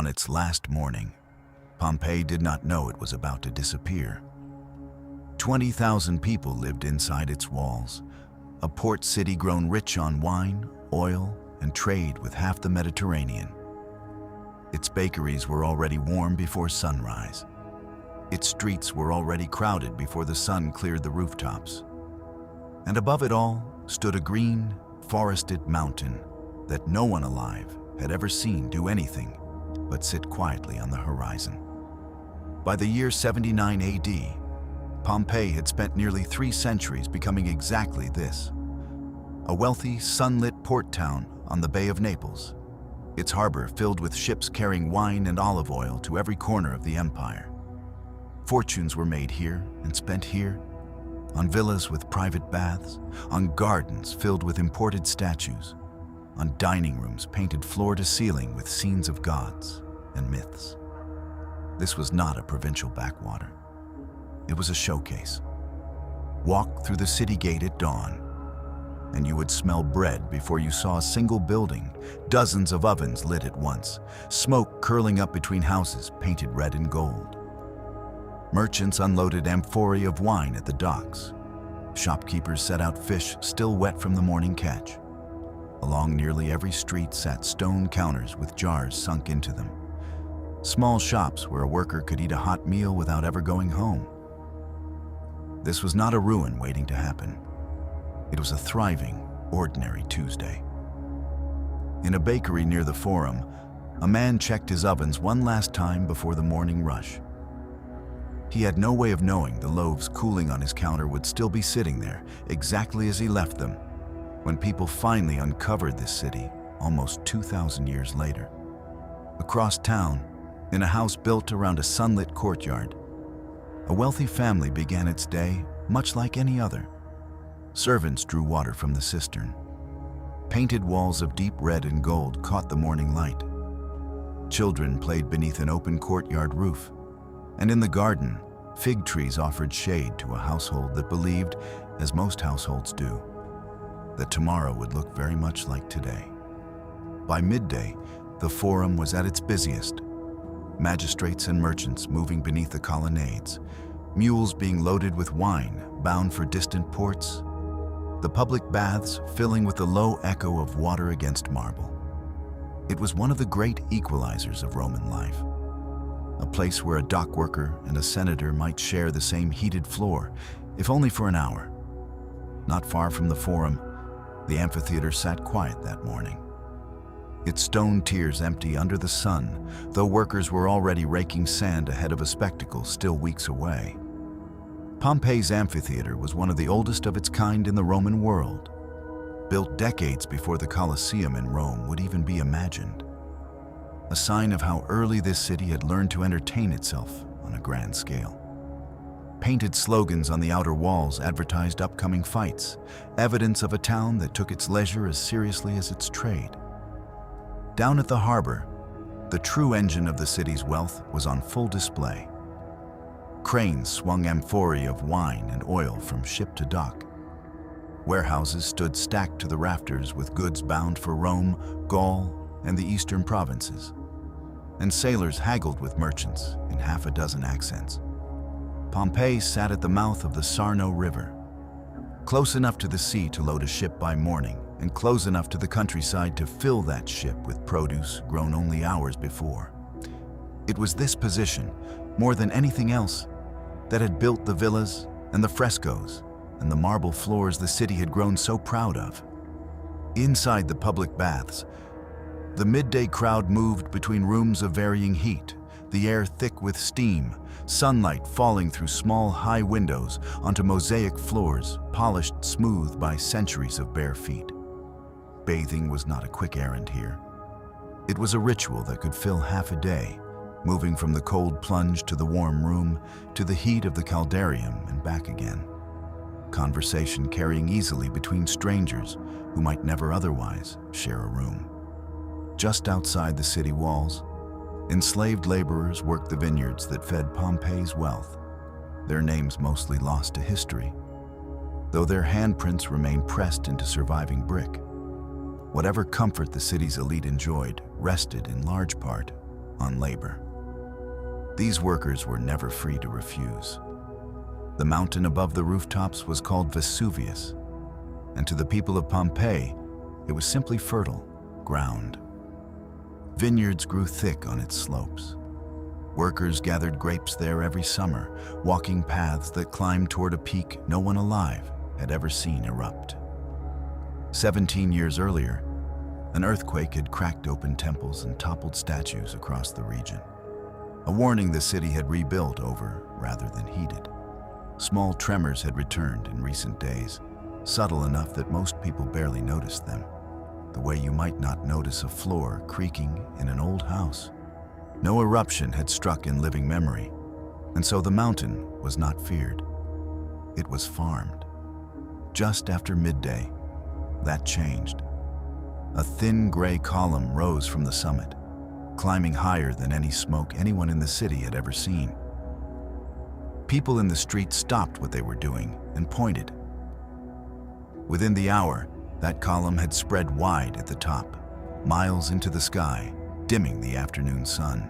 On its last morning, Pompeii did not know it was about to disappear. 20,000 people lived inside its walls, a port city grown rich on wine, oil, and trade with half the Mediterranean. Its bakeries were already warm before sunrise. Its streets were already crowded before the sun cleared the rooftops. And above it all stood a green, forested mountain that no one alive had ever seen do anything but sit quietly on the horizon. By the year 79 AD, Pompeii had spent nearly 3 centuries becoming exactly this: a wealthy, sunlit port town on the Bay of Naples, its harbor filled with ships carrying wine and olive oil to every corner of the empire. Fortunes were made here and spent here, on villas with private baths, on gardens filled with imported statues, on dining rooms painted floor to ceiling with scenes of gods and myths. This was not a provincial backwater. It was a showcase. Walk through the city gate at dawn, and you would smell bread before you saw a single building, dozens of ovens lit at once, smoke curling up between houses painted red and gold. Merchants unloaded amphorae of wine at the docks. Shopkeepers set out fish still wet from the morning catch. Along nearly every street sat stone counters with jars sunk into them. Small shops where a worker could eat a hot meal without ever going home. This was not a ruin waiting to happen. It was a thriving, ordinary Tuesday. In a bakery near the Forum, a man checked his ovens one last time before the morning rush. He had no way of knowing the loaves cooling on his counter would still be sitting there, exactly as he left them, when people finally uncovered this city almost 2,000 years later. Across town, in a house built around a sunlit courtyard, a wealthy family began its day much like any other. Servants drew water from the cistern. Painted walls of deep red and gold caught the morning light. Children played beneath an open courtyard roof, and in the garden, fig trees offered shade to a household that believed, as most households do, that tomorrow would look very much like today. By midday, the Forum was at its busiest. Magistrates and merchants moving beneath the colonnades, mules being loaded with wine bound for distant ports, the public baths filling with the low echo of water against marble. It was one of the great equalizers of Roman life, a place where a dock worker and a senator might share the same heated floor, if only for an hour. Not far from the Forum, the amphitheater sat quiet that morning, its stone tiers empty under the sun, though workers were already raking sand ahead of a spectacle still weeks away. Pompeii's amphitheater was one of the oldest of its kind in the Roman world, built decades before the Colosseum in Rome would even be imagined. A sign of how early this city had learned to entertain itself on a grand scale. Painted slogans on the outer walls advertised upcoming fights, evidence of a town that took its leisure as seriously as its trade. Down at the harbor, the true engine of the city's wealth was on full display. Cranes swung amphorae of wine and oil from ship to dock. Warehouses stood stacked to the rafters with goods bound for Rome, Gaul, and the eastern provinces. And sailors haggled with merchants in half a dozen accents. Pompeii sat at the mouth of the Sarno River, close enough to the sea to load a ship by morning, and close enough to the countryside to fill that ship with produce grown only hours before. It was this position, more than anything else, that had built the villas and the frescoes and the marble floors the city had grown so proud of. Inside the public baths, the midday crowd moved between rooms of varying heat, the air thick with steam, sunlight falling through small, high windows onto mosaic floors polished smooth by centuries of bare feet. Bathing was not a quick errand here. It was a ritual that could fill half a day, moving from the cold plunge to the warm room to the heat of the caldarium and back again. Conversation carrying easily between strangers who might never otherwise share a room. Just outside the city walls, enslaved laborers worked the vineyards that fed Pompeii's wealth, their names mostly lost to history, though their handprints remain pressed into surviving brick. Whatever comfort the city's elite enjoyed rested in large part on labor. These workers were never free to refuse. The mountain above the rooftops was called Vesuvius, and to the people of Pompeii, it was simply fertile ground. Vineyards grew thick on its slopes. Workers gathered grapes there every summer, walking paths that climbed toward a peak no one alive had ever seen erupt. 17 years earlier, an earthquake had cracked open temples and toppled statues across the region. A warning the city had rebuilt over rather than heeded. Small tremors had returned in recent days, subtle enough that most people barely noticed them, the way you might not notice a floor creaking in an old house. No eruption had struck in living memory, and so the mountain was not feared. It was farmed. Just after midday, that changed. A thin gray column rose from the summit, climbing higher than any smoke anyone in the city had ever seen. People in the street stopped what they were doing and pointed. Within the hour, that column had spread wide at the top, miles into the sky, dimming the afternoon sun.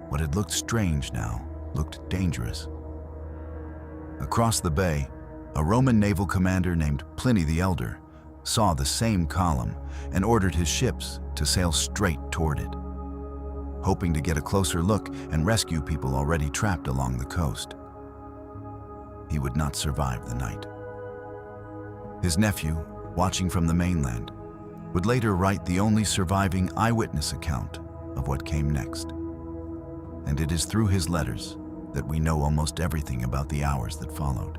What had looked strange now looked dangerous. Across the bay, a Roman naval commander named Pliny the Elder saw the same column and ordered his ships to sail straight toward it, hoping to get a closer look and rescue people already trapped along the coast. He would not survive the night. His nephew, watching from the mainland, would later write the only surviving eyewitness account of what came next. And it is through his letters that we know almost everything about the hours that followed.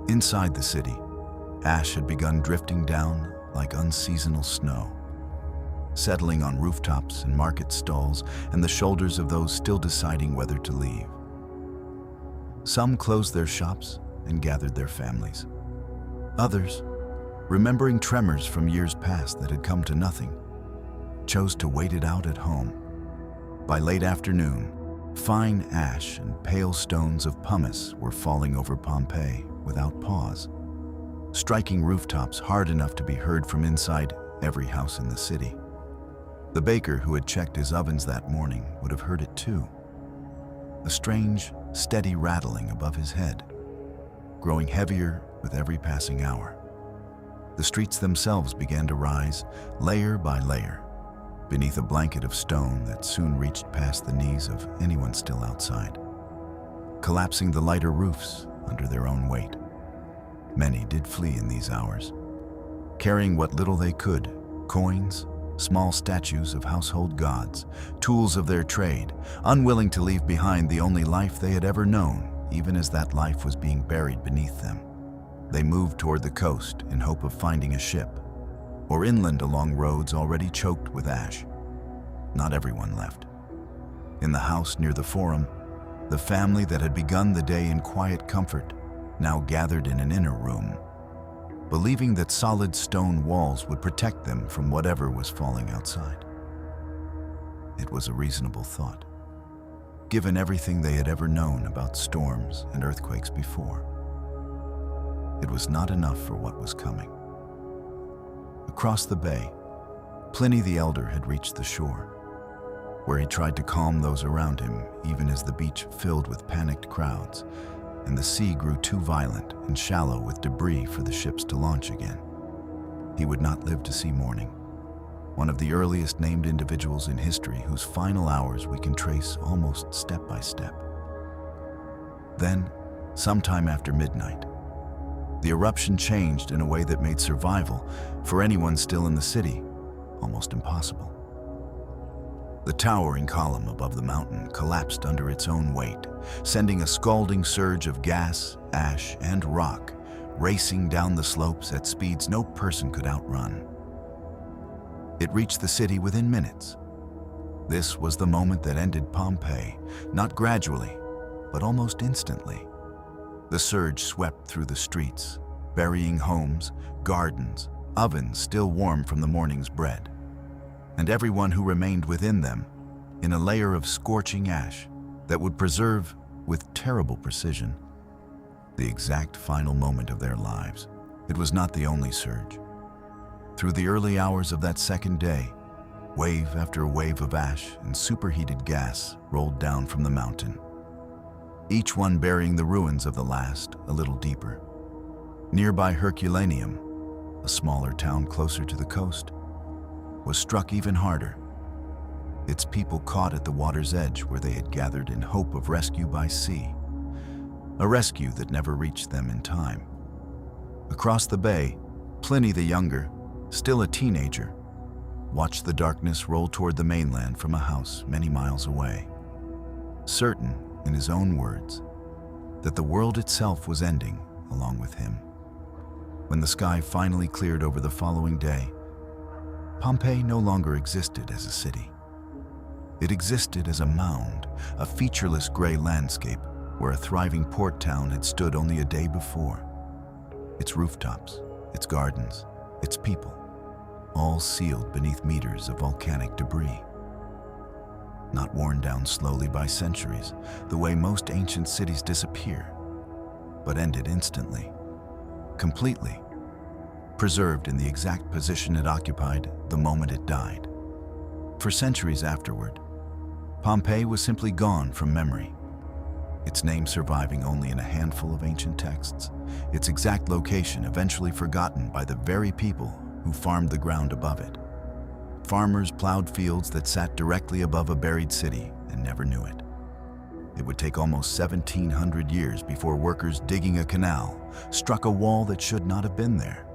Inside the city, ash had begun drifting down like unseasonal snow, settling on rooftops and market stalls and the shoulders of those still deciding whether to leave. Some closed their shops and gathered their families. Others, remembering tremors from years past that had come to nothing, chose to wait it out at home. By late afternoon, fine ash and pale stones of pumice were falling over Pompeii without pause, striking rooftops hard enough to be heard from inside every house in the city. The baker who had checked his ovens that morning would have heard it too. A strange, steady rattling above his head, growing heavier with every passing hour. The streets themselves began to rise, layer by layer, beneath a blanket of stone that soon reached past the knees of anyone still outside, collapsing the lighter roofs under their own weight. Many did flee in these hours, carrying what little they could: coins, small statues of household gods, tools of their trade, unwilling to leave behind the only life they had ever known, even as that life was being buried beneath them. They moved toward the coast in hope of finding a ship, or inland along roads already choked with ash. Not everyone left. In the house near the Forum, the family that had begun the day in quiet comfort now gathered in an inner room, believing that solid stone walls would protect them from whatever was falling outside. It was a reasonable thought, given everything they had ever known about storms and earthquakes before. It was not enough for what was coming. Across the bay, Pliny the Elder had reached the shore, where he tried to calm those around him even as the beach filled with panicked crowds and the sea grew too violent and shallow with debris for the ships to launch again. He would not live to see morning, one of the earliest named individuals in history whose final hours we can trace almost step by step. Then, sometime after midnight, the eruption changed in a way that made survival, for anyone still in the city, almost impossible. The towering column above the mountain collapsed under its own weight, sending a scalding surge of gas, ash, and rock racing down the slopes at speeds no person could outrun. It reached the city within minutes. This was the moment that ended Pompeii, not gradually, but almost instantly. The surge swept through the streets, burying homes, gardens, ovens still warm from the morning's bread, and everyone who remained within them in a layer of scorching ash that would preserve, with terrible precision, the exact final moment of their lives. It was not the only surge. Through the early hours of that second day, Wave after wave of ash and superheated gas rolled down from the mountain, each one burying the ruins of the last a little deeper. Nearby Herculaneum, a smaller town closer to the coast, was struck even harder. Its people caught at the water's edge where they had gathered in hope of rescue by sea, a rescue that never reached them in time. Across the bay, Pliny the Younger, still a teenager, watched the darkness roll toward the mainland from a house many miles away, certain, in his own words, that the world itself was ending along with him. When the sky finally cleared over the following day, Pompeii no longer existed as a city. It existed as a mound, a featureless gray landscape where a thriving port town had stood only a day before. Its rooftops, its gardens, its people, all sealed beneath meters of volcanic debris. Not worn down slowly by centuries, the way most ancient cities disappear, but ended instantly, completely, preserved in the exact position it occupied the moment it died. For centuries afterward, Pompeii was simply gone from memory, its name surviving only in a handful of ancient texts, its exact location eventually forgotten by the very people who farmed the ground above it. Farmers plowed fields that sat directly above a buried city and never knew it. It would take almost 1,700 years before workers digging a canal struck a wall that should not have been there,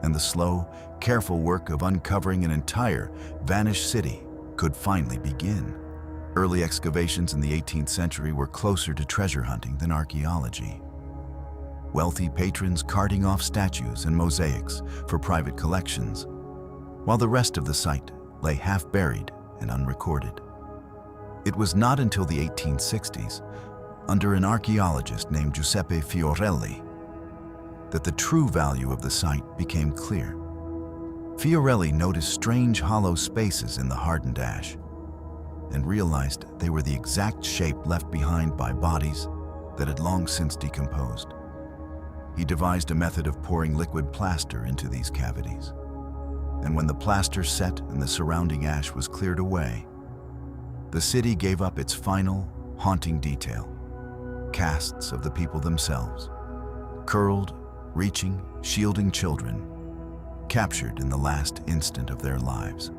and the slow, careful work of uncovering an entire vanished city could finally begin. Early excavations in the 18th century were closer to treasure hunting than archaeology. Wealthy patrons carting off statues and mosaics for private collections, while the rest of the site lay half-buried and unrecorded. It was not until the 1860s, under an archaeologist named Giuseppe Fiorelli, that the true value of the site became clear. Fiorelli noticed strange hollow spaces in the hardened ash and realized they were the exact shape left behind by bodies that had long since decomposed. He devised a method of pouring liquid plaster into these cavities, and when the plaster set and the surrounding ash was cleared away, the city gave up its final, haunting detail: casts of the people themselves, curled, reaching, shielding children, captured in the last instant of their lives.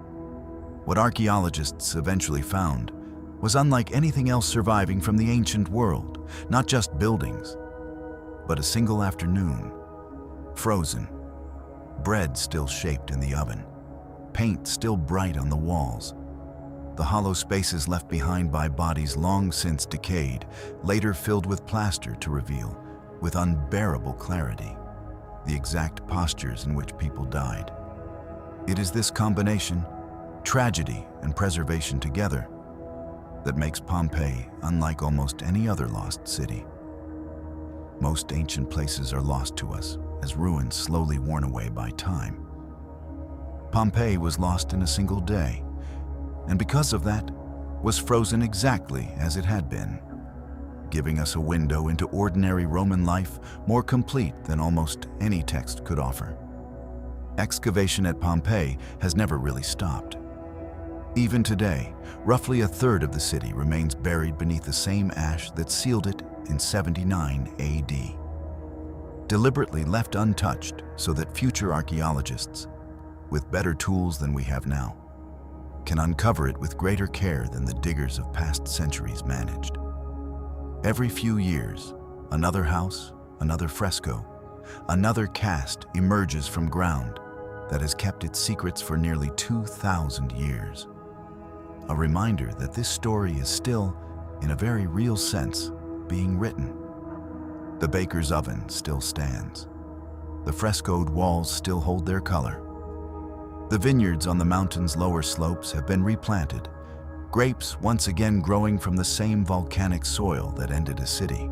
What archaeologists eventually found was unlike anything else surviving from the ancient world, not just buildings, but a single afternoon, frozen, bread still shaped in the oven, paint still bright on the walls, the hollow spaces left behind by bodies long since decayed, later filled with plaster to reveal, with unbearable clarity, the exact postures in which people died. It is this combination, tragedy and preservation together, that makes Pompeii unlike almost any other lost city. Most ancient places are lost to us as ruins slowly worn away by time. Pompeii was lost in a single day, and because of that, was frozen exactly as it had been, giving us a window into ordinary Roman life more complete than almost any text could offer. Excavation at Pompeii has never really stopped. Even today, roughly a third of the city remains buried beneath the same ash that sealed it in 79 AD. Deliberately left untouched so that future archaeologists, with better tools than we have now, can uncover it with greater care than the diggers of past centuries managed. Every few years, another house, another fresco, another cast emerges from ground that has kept its secrets for nearly 2,000 years. A reminder that this story is still, in a very real sense, being written. The baker's oven still stands. The frescoed walls still hold their color. The vineyards on the mountain's lower slopes have been replanted, grapes once again growing from the same volcanic soil that ended a city.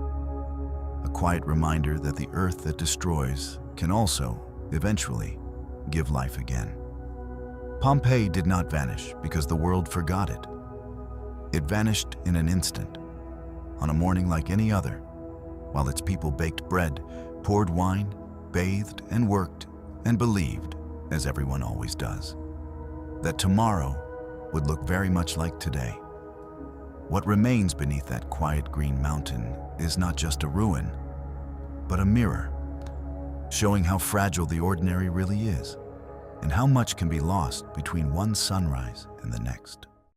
A quiet reminder that the earth that destroys can also, eventually, give life again. Pompeii did not vanish because the world forgot it. It vanished in an instant, on a morning like any other, while its people baked bread, poured wine, bathed and worked and believed, as everyone always does, that tomorrow would look very much like today. What remains beneath that quiet green mountain is not just a ruin, but a mirror, showing how fragile the ordinary really is, and how much can be lost between one sunrise and the next.